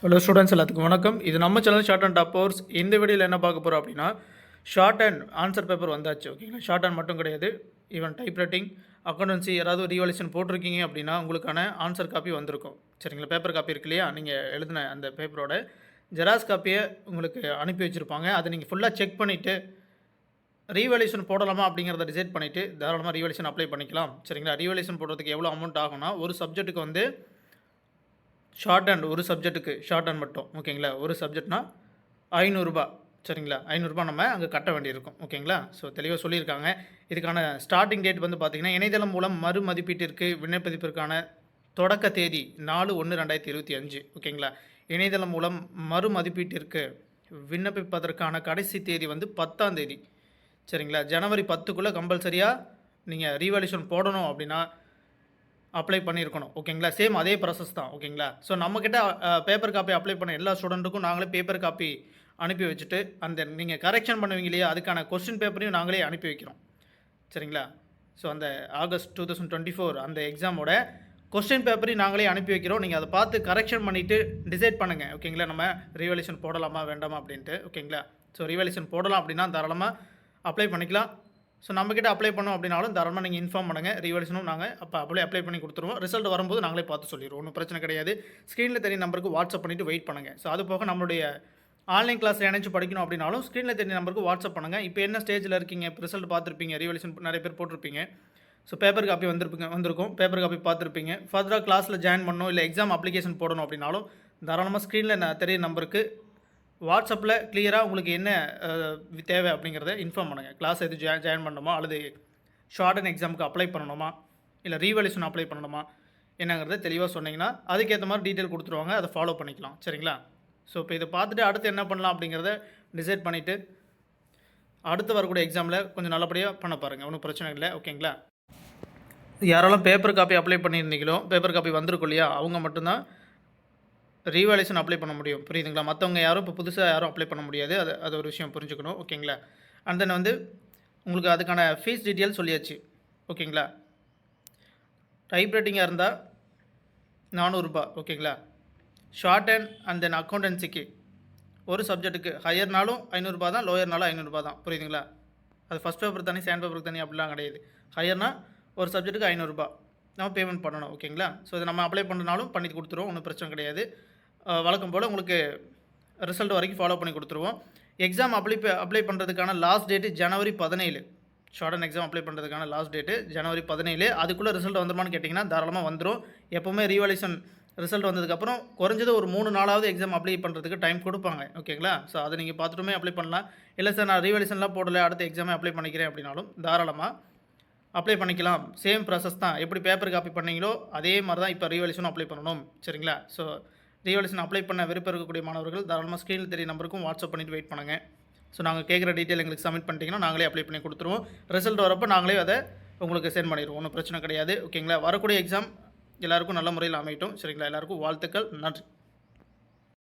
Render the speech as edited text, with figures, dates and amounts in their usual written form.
Hello students, எல்லாத்துக்கும் வணக்கம். இது நம்ம channel short and top course. இந்த வீடியோவில் என்ன பார்க்க போகிறோம் அப்படின்னா, ஷார்ட் அண்ட் ஆன்சர் பேப்பர் வந்தாச்சு. ஓகேங்களா, ஷார்ட் அண்ட் மட்டும் கிடையாது, ஈவன் டைப் ரைட்டிங், அக்கௌண்டன்சி யாராவது ரீவால்யூஷன் போட்டிருக்கீங்க அப்படின்னா உங்களுக்கான ஆன்சர் காப்பி வந்திருக்கும். சரிங்களா, பேப்பர் காப்பி இருக்கு இல்லையா, நீங்கள் எழுதின அந்த பேப்பரோட ஜெராக்ஸ் காப்பியை உங்களுக்கு அனுப்பி வச்சுருப்பாங்க. அதை நீங்கள் ஃபுல்லாக செக் பண்ணிவிட்டு ரீவால்யூஷன் போடலாமா அப்படிங்கிறத டிசைட் பண்ணிவிட்டு தாராளமாக ரீவால்யூஷன் அப்ளை பண்ணிக்கலாம். சரிங்களா, ரீவால்யூஷன் போடுறதுக்கு எவ்வளோ அமௌண்ட் ஆகும்னா, ஒரு சப்ஜெக்ட்டுக்கு வந்து ஷார்ட் ஹேண்ட், ஒரு சப்ஜெக்ட்டுக்கு ஷார்ட் ஹேண்ட் மட்டும் ஓகேங்களா, ஒரு சப்ஜெக்ட்னா ரூ. 500. சரிங்களா, ரூ. 500 நம்ம அங்கே கட்ட வேண்டியிருக்கும். ஓகேங்களா, ஸோ தெளிவாக சொல்லியிருக்காங்க. இதுக்கான ஸ்டார்டிங் டேட் வந்து பார்த்திங்கன்னா, இணையதளம் மூலம் மறு மதிப்பீட்டிற்கு விண்ணப்பிப்பதற்கான தொடக்க தேதி 4/1/2025. ஓகேங்களா, இணையதளம் மூலம் மறு மதிப்பீட்டிற்கு விண்ணப்பிப்பதற்கான கடைசி தேதி வந்து 10ஆம் தேதி. சரிங்களா, ஜனவரி 10க்குள்ளே கம்பல்சரியாக நீங்கள் ரீவால்யூஷன் போடணும் அப்படின்னா அப்ளை பண்ணியிருக்கணும். ஓகேங்களா, சேம் அதே ப்ராசஸ் தான். ஓகேங்களா, ஸோ நம்மக்கிட்ட பேப்பர் காப்பி அப்ளை பண்ண எல்லா ஸ்டூடெண்ட்டுக்கும் நாங்களே பேப்பர் காப்பி அனுப்பி வச்சுட்டு, அந்த நீங்கள் கரெக்ஷன் பண்ணுவீங்க இல்லையா, அதுக்கான கொஸ்டின் பேப்பரையும் நாங்களே அனுப்பி வைக்கிறோம். சரிங்களா, ஸோ அந்த ஆகஸ்ட் 2024 அந்த எக்ஸாமோட கொஸ்டின் பேப்பரையும் நாங்களே அனுப்பி வைக்கிறோம். நீங்கள் அதை பார்த்து கரெக்ஷன் பண்ணிவிட்டு டிசைட் பண்ணுங்கள். ஓகேங்களா, நம்ம ரீவால்யூஷன் போடலாமா வேண்டாமா அப்படின்ட்டு. ஓகேங்களா, ஸோ ரீவால்யூஷன் போடலாம் அப்படின்னா தாராளமாக அப்ளை பண்ணிக்கலாம். ஸோ நம்மக்கிட்ட அப்ளை பண்ணோம் அப்படின்னாலும் தாராளமாக நீங்கள் இன்ஃபார்ம் பண்ணுங்கள். ரீவால்யூஷனும் நாங்கள் அப்ளை பண்ணி கொடுத்துருவோம். ரிசல்ட் வரும்போது நாங்களே பார்த்து சொல்லிடுவோம். ஒன்றும் பிரச்சனை கிடையாது. ஸ்க்ரீனில் தெரிய நம்பருக்கு வாட்ஸ்அப் பண்ணிவிட்டு வெயிட் பண்ணுங்கள். ஸோ அது போக நம்மளுடைய ஆன்லைன் கிளாஸில் இணைச்சு படிக்கணும் அப்படின்னாலும் ஸ்க்ரீனில் தெரிய நம்பருக்கு வாட்ஸ்அப் பண்ணுங்கள். இப்போ என்ன ஸ்டேஜில் இருக்கீங்க, இப்போ ரிசல்ட் பார்த்துருப்பீங்க, ரீவால்யூஷன் நிறைய பேர் போட்டிருப்பீங்க. ஸோ பேப்பர் காப்பி வந்திருக்கும், பேப்பர் காப்பி பார்த்துருப்பீங்க. ஃபர்தராக கிளாஸில் ஜாயின் பண்ணணும், இல்லை எக்ஸாம் அப்ளிகேஷன் போடணும் அப்படின்னாலும் தாராளமாக ஸ்க்ரீனில் தெரிய நம்பருக்கு வாட்ஸ்அப்பில் கிளியராக உங்களுக்கு என்ன தேவை அப்படிங்கிறத இன்ஃபார்ம் பண்ணுங்கள். கிளாஸ் எது ஜாயின் பண்ணணுமா, அல்லது ஷார்ட் அண்ட் எக்ஸாமுக்கு அப்ளை பண்ணணுமா, இல்லை ரீவால்யூஷன் அப்ளை பண்ணணுமா என்னங்கிறத தெளிவாக சொன்னீங்கன்னா அதுக்கேற்ற மாதிரி டீட்டெயில் கொடுத்துருவாங்க. அதை ஃபாலோ பண்ணிக்கலாம். சரிங்களா, ஸோ இப்போ இதை பார்த்துட்டு அடுத்து என்ன பண்ணலாம் அப்படிங்கிறத டிசைட் பண்ணிவிட்டு அடுத்து வரக்கூடிய எக்ஸாமில் கொஞ்சம் நல்லபடியாக பண்ண பாருங்கள். ஒன்றும் பிரச்சனை இல்லை. ஓகேங்களா, யாரெல்லாம் பேப்பர் காப்பி அப்ளை பண்ணியிருந்தீங்களோ, பேப்பர் காப்பி வந்திருக்கும் இல்லையா, அவங்க மட்டும்தான் ரீவால்யூஷன் அப்ளை பண்ண முடியும். புரியுதுங்களா, மற்றவங்க யாரும் இப்போ புதுசாக யாரும் அப்ளை பண்ண முடியாது. அது ஒரு விஷயம் புரிஞ்சுக்கணும். ஓகேங்களா, அண்ட் தென் வந்து உங்களுக்கு அதுக்கான ஃபீஸ் டீட்டெயில் சொல்லியாச்சு. ஓகேங்களா, டைப் ரைட்டிங்காக இருந்தால் ரூ. 400. ஓகேங்களா, ஷார்ட் அண்ட் தென் அக்கௌண்டன்சிக்கு ஒரு சப்ஜெக்ட்டுக்கு ஹையர்னாலும் ரூ. 500 தான், லோயர்னாலும் ரூ. 500 தான். புரியுதுங்களா, அது ஃபஸ்ட் பேப்பர் தனி, செகண்ட் பேப்பருக்கு தனி அப்படிலாம் கிடையாது. ஹையர்னால் ஒரு சப்ஜெக்ட்டுக்கு ரூ. 500 நம்ம பேமெண்ட் பண்ணணும். ஓகேங்களா, ஸோ இதை நம்ம அப்ளை பண்ணனாலும் பண்ணி கொடுத்துருவோம். ஒன்றும் பிரச்சனை கிடையாது. வழக்கம் போல் உங்களுக்கு ரிசல்ட் வரைக்கும் ஃபாலோ பண்ணி கொடுத்துருவோம். எக்ஸாம் அப்ளை பண்ணுறதுக்கான last date January 17. Short and exam apply பண்ணுறதுக்கான லாஸ்ட் டேட்டு ஜனவரி 17. அதுக்குள்ளே ரிசல்ட் வந்துருமான்னு கேட்டிங்கன்னா தாராளமாக வந்துடும். எப்போவுமே ரீவால்யூஷன் ரிசல்ட் வந்ததுக்கப்புறம் குறைஞ்சது ஒரு 3 நாளாவது எக்ஸாம் அப்ளை பண்ணுறதுக்கு டைம் கொடுப்பாங்க. ஓகேங்களா, ஸோ அதை நீங்கள் பார்த்துட்டுமே அப்ளை பண்ணலாம். இல்லை சார் நான் ரீவால்யூஷன்லாம் போடலை, அடுத்த எக்ஸாமே அப்ளை பண்ணிக்கிறேன் அப்படின்னாலும் தாராளமாக அப்ளை பண்ணிக்கலாம். சேம் ப்ராசஸ் தான். எப்படி பேப்பர் காப்பி பண்ணீங்களோ அதே மாதிரி தான் இப்போ ரீவால்யூஷனும் அப்ளை பண்ணணும். சரிங்களா, ஸோ ரீவால்யூஷன் அப்ளை பண்ண விருப்பம் இருக்கக்கூடிய மாணவர்கள் தாராளமாக ஸ்க்ரீனில் தெரிய நம்பருக்கும் வாட்ஸ்அப் பண்ணிவிட்டு வெயிட் பண்ணுங்கள். ஸோ நாங்கள் கேட்குற டீட்டெயில் எங்களுக்கு சப்மிட் பண்ணிட்டீங்கன்னா நாங்களே அப்ளை பண்ணி கொடுத்துருவோம். ரிசல்ட் வரப்போ நாங்களே அதை உங்களுக்கு சென்ட் பண்ணிடுவோம். ஒன்றும் பிரச்சனை கிடையாது. ஓகேங்களா, வரக்கூடிய எக்ஸாம் எல்லாருக்கும் நல்ல முறையில் அமையட்டும். சரிங்களா, எல்லாருக்கும் வாழ்த்துக்கள். நன்றி.